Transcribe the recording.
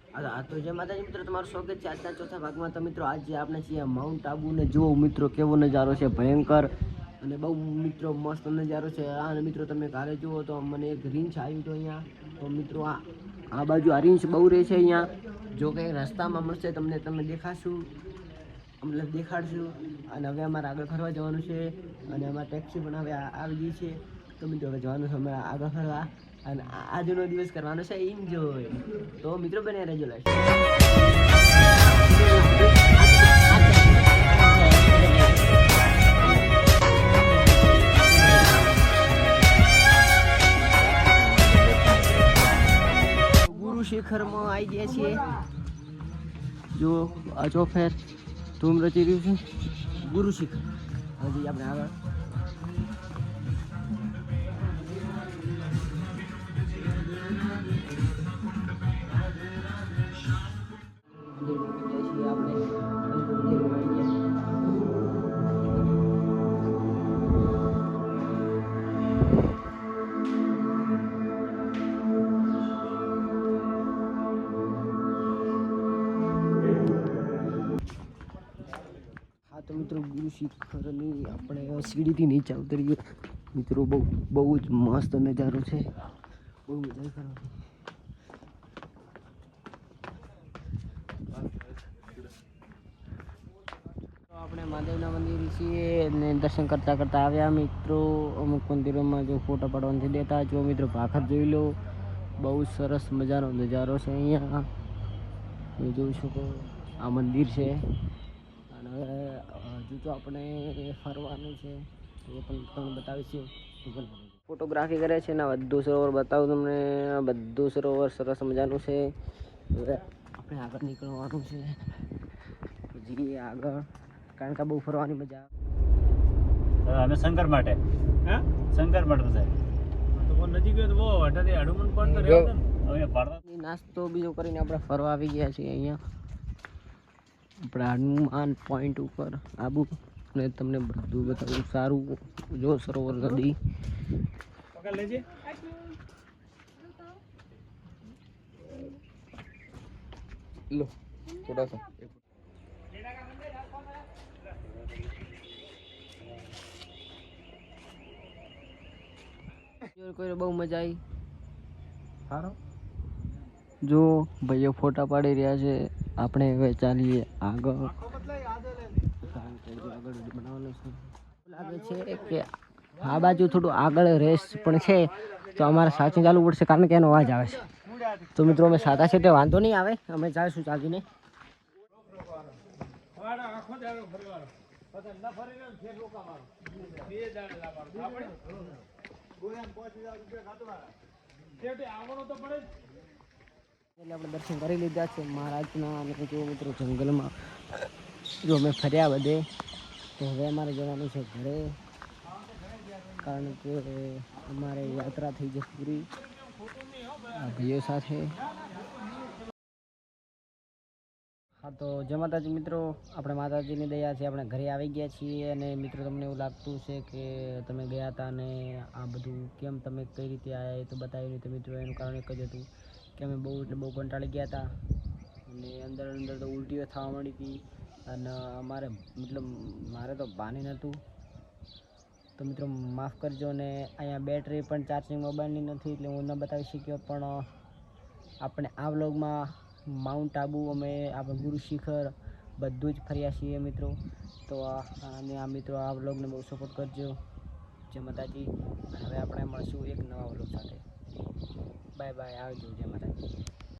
તો જે માતાજી મિત્રો તમારું સ્વાગત છે આજના ચોથા ભાગમાં. તો મિત્રો આજે આપણે છીએ માઉન્ટ આબુ ને જુઓ મિત્રો કેવો નજારો છે, ભયંકર અને બહુ મિત્રો મસ્ત નજારો છે. આ મિત્રો તમે કાલે જુઓ તો મને એક રીંછ આવ્યું તો અહીંયા. તો મિત્રો આ બાજુ આ રીંછ બહુ રહે છે અહીંયા. જો કે રસ્તામાં મળશે તમને તમે દેખાશું, મતલબ દેખાડશું. અને હવે અમારે આગળ ફરવા જવાનું છે અને અમારે ટેક્સી પણ હવે આવી ગઈ છે. તો મિત્રો હવે જવાનું છે અમારે આગળ ફરવા અને આજનો દિવસ કરવાનો છે એન્જોય. તો મિત્રો બને રહેજો લાઈક. ગુરુ શિખરમાં આવી ગયા છીએ. જો આ ચોફેર ધૂમ રચી રહ્યું છે ગુરુ શિખર. હજી આપણે આગળ તો મિત્રો ગુરુ શિખરની આપણે સીડીથી નીચે ઉતરીએ. મિત્રો બહુ જ મસ્ત નજારો છે, બહુ મજા કરવાની. આપણે મહાદેવના મંદિર છીએ અને દર્શન કરતાં આવ્યા મિત્રો. અમુક મંદિરોમાં જો ફોટા પાડવા નથી દેતા. જો મિત્રો ભાખર જોઈ લો, બહુ સરસ મજાનો નજારો છે અહીંયા. તમે જોઈ શકો આ મંદિર છે. અને હજુ તો આપણે ફરવાનું છે તો એ પણ તમને બતાવીશું. ફોટોગ્રાફી કરે છે ને બધું સરોવર બતાવું તમને. બધું સરોવર સરસ મજાનું છે. હવે આપણે આગળ નીકળવાનું છે હજી આગળ, કારણ કે બહુ ફરવાની મજા આવે. અમે શંકર માટે શંકર માટે નજીક હોય તો બહુ હટાથી હડુમન પણ તો રહેવું ને. હવે પાડવા નાસ્તો બીજો કરીને આપણે ફરવા આવી ગયા છીએ અહીંયા આપણે હનુમાન પોઈન્ટ ઉપર આબુ. અને તમને બધું બતાવું સારું. જો સરોવર નદી લેજે લો થોડા સા કોઈ બહુ મજા આવી. સારો જો ભાઈઓ ફોટા પાડી રહ્યા છે. આપણે હવે ચાલીએ આગળ. બનાવવાનું છે લાગે છે કે આ બાજુ થોડું આગળ રેસ પણ છે તો અમારે સાચી ચાલવું પડશે કારણ કે એનો અવાજ આવે છે. તો મિત્રો અમે સાદા છે તે વાંધો નહીં આવે, અમે જઈશું ચાલીને. એટલે આપણે દર્શન કરી લીધા છે મહારાજના. અને જો મિત્રો જંગલમાં જો અમે ફર્યા બધે. તો હવે અમારે જવાનું છે ઘરે, કારણ કે અમારે યાત્રા થઈ જશે પૂરી આ ભાઈઓ સાથે. હા તો જય માતાજી મિત્રો, આપણે માતાજીની દયા છે આપણે ઘરે આવી ગયા છીએ. અને મિત્રો તમને એવું લાગતું છે કે તમે ગયા હતા અને આ બધું કેમ તમે કઈ રીતે આવ્યા એ તો બતાવ્યું નહીં. તો મિત્રો એનું કારણ એક જ હતું કે અમે બહુ કંટાળી ગયા હતા અને અંદર તો ઉલટીઓ થવા મળી હતી. અને અમારે મતલબ મારે તો ભાને નહોતું. તો મિત્રો માફ કરજો. ને અહીંયા બેટરી પણ ચાર્જિંગ મોબાઈલની નથી એટલે હું ન બતાવી શક્યો. પણ આપણે આ વ્લોગમાં માઉન્ટ આબુ અમે આપણે ગુરુ શિખર બધું જ ફર્યા છીએ મિત્રો. તો અને આ મિત્રો આ વ્લોગને બહુ સપોર્ટ કરજો. જય માતાજી. હવે આપણે મળશું એક નવા વ્લોગ સાથે. બાય બાય, આવજો. જય માતાજી.